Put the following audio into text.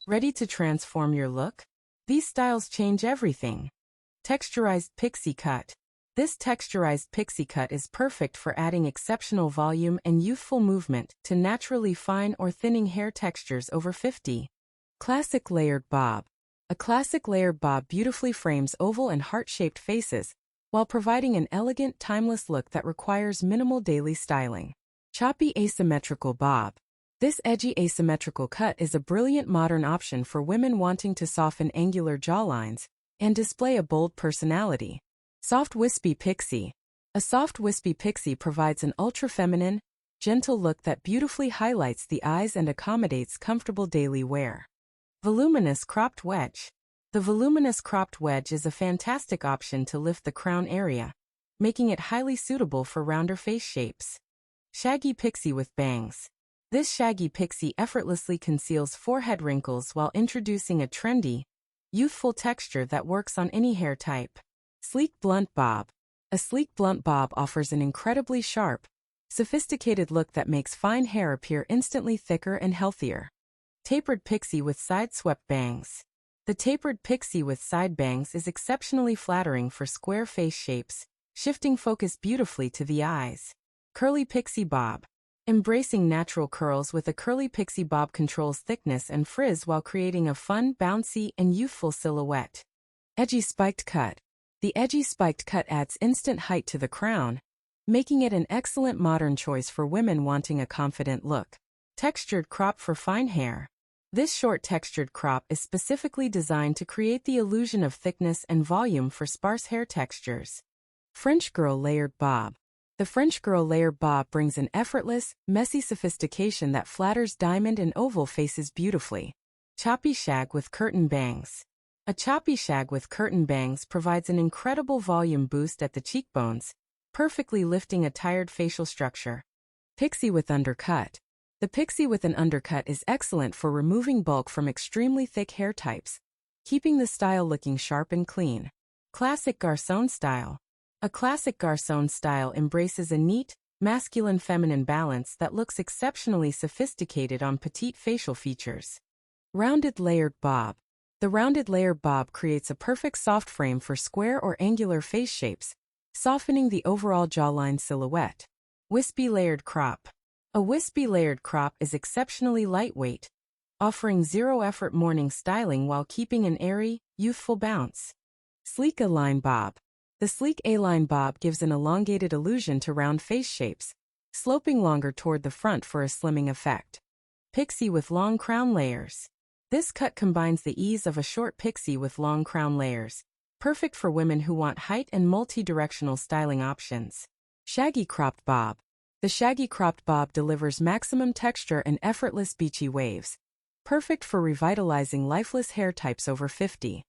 Ready to transform your look? These styles change everything. Texturized Pixie Cut. This texturized pixie cut is perfect for adding exceptional volume and youthful movement to naturally fine or thinning hair textures over 50. Classic Layered Bob. A classic layered bob beautifully frames oval and heart-shaped faces, while providing an elegant, timeless look that requires minimal daily styling. Choppy Asymmetrical Bob. This edgy asymmetrical cut is a brilliant modern option for women wanting to soften angular jawlines and display a bold personality. Soft Wispy Pixie. A soft wispy pixie provides an ultra-feminine, gentle look that beautifully highlights the eyes and accommodates comfortable daily wear. Voluminous Cropped Wedge. The voluminous cropped wedge is a fantastic option to lift the crown area, making it highly suitable for rounder face shapes. Shaggy Pixie with Bangs. This shaggy pixie effortlessly conceals forehead wrinkles while introducing a trendy, youthful texture that works on any hair type. Sleek Blunt Bob. A sleek blunt bob offers an incredibly sharp, sophisticated look that makes fine hair appear instantly thicker and healthier. Tapered Pixie with Side-Swept Bangs. The tapered pixie with side bangs is exceptionally flattering for square face shapes, shifting focus beautifully to the eyes. Curly Pixie Bob. Embracing natural curls with a curly pixie bob controls thickness and frizz while creating a fun, bouncy, and youthful silhouette. Edgy Spiked Cut. The Edgy Spiked Cut adds instant height to the crown, making it an excellent modern choice for women wanting a confident look. Textured Crop for Fine Hair. This short textured crop is specifically designed to create the illusion of thickness and volume for sparse hair textures. French Girl Layered Bob. The French Girl Layered Bob brings an effortless, messy sophistication that flatters diamond and oval faces beautifully. Choppy Shag with Curtain Bangs. A choppy shag with curtain bangs provides an incredible volume boost at the cheekbones, perfectly lifting a tired facial structure. Pixie with Undercut. The pixie with an undercut is excellent for removing bulk from extremely thick hair types, keeping the style looking sharp and clean. Classic Garcon Style. A classic Garcon style embraces a neat, masculine-feminine balance that looks exceptionally sophisticated on petite facial features. Rounded Layered Bob. The rounded layered bob creates a perfect soft frame for square or angular face shapes, softening the overall jawline silhouette. Wispy Layered Crop. A wispy layered crop is exceptionally lightweight, offering zero-effort morning styling while keeping an airy, youthful bounce. Sleek A-line Bob. The sleek A-line bob gives an elongated illusion to round face shapes, sloping longer toward the front for a slimming effect. Pixie with Long Crown Layers. This cut combines the ease of a short pixie with long crown layers, perfect for women who want height and multi-directional styling options. Shaggy Cropped Bob. The Shaggy Cropped Bob delivers maximum texture and effortless beachy waves, perfect for revitalizing lifeless hair types over 50.